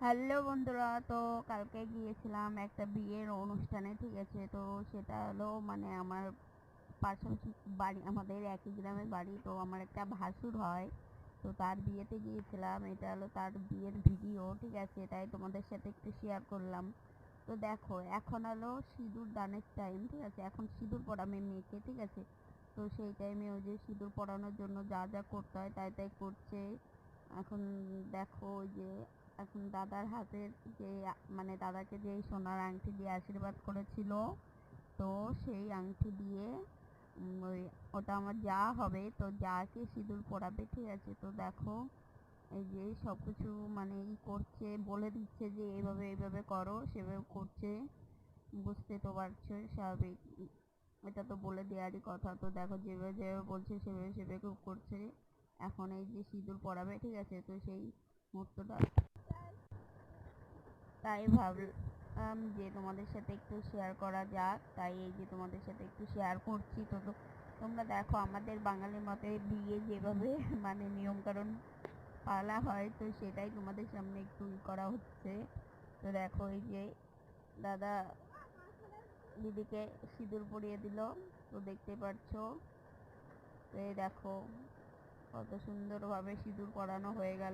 Hello বন্ধুরা, তো কালকে গিয়েছিলাম একটা বিয়ের অনুষ্ঠানে, ঠিক আছে। তো সেটা হলো মানে আমার পাশাপাশি বাড়ি, আমাদের একই গ্রামের বাড়ি। তো আমার একটা ভাসুর হয়, তো তার বিয়েতে গিয়েছিলাম। এটা হলো তার বিয়ের ভিডিও, ঠিক আছে, তাই তোমাদের সাথে একটু শেয়ার করলাম। তো দেখো, এখন হলো সিঁদুর দানের টাইম, ঠিক আছে। এখন সিঁদুর পরাবে মেয়েকে, ঠিক আছে। তো সেই টাইমে ওই যে সিঁদুর পরানোর জন্য যা যা করতে হয় তাই তাই করছে। এখন দেখো ওই যে এখন দাদার হাতের যে মানে দাদাকে যে সোনার আংটি দিয়ে আশীর্বাদ করেছিল, তো সেই আংটি দিয়ে ওই ওটা আমার যা হবে, তো যাকে সিঁদুর পরাবে, ঠিক আছে। তো দেখো এই যে সব কিছু মানে করছে, বলে দিচ্ছে যে এইভাবে এইভাবে করো, সেভাবে করছে। বুঝতে তো পারছো, স্বাভাবিক, এটা তো বলে দেওয়ারই কথা। তো দেখো যেভাবে যেভাবে বলছে সেভাবে সেভাবে করছে। এখন এই যে সিঁদুর পরাবে, ঠিক আছে। তো সেই মুহূর্তটা তাই ভাবলাম যে তোমাদের সাথে একটু শেয়ার করা যাক, তাই এই যে তোমাদের সাথে একটু শেয়ার করছি। তো তোমরা দেখো আমাদের বাঙালির মতে বিয়ে যেভাবে মানে নিয়মকানুন পালা হয়, তো সেটাই তোমাদের সামনে একটু করা হচ্ছে। তো দেখো এই যে দাদা দিদিকে সিঁদুর পরিয়ে দিল, তো দেখতে পাচ্ছ। তো এই দেখো কত সুন্দরভাবে সিঁদুর পরানো হয়ে গেল।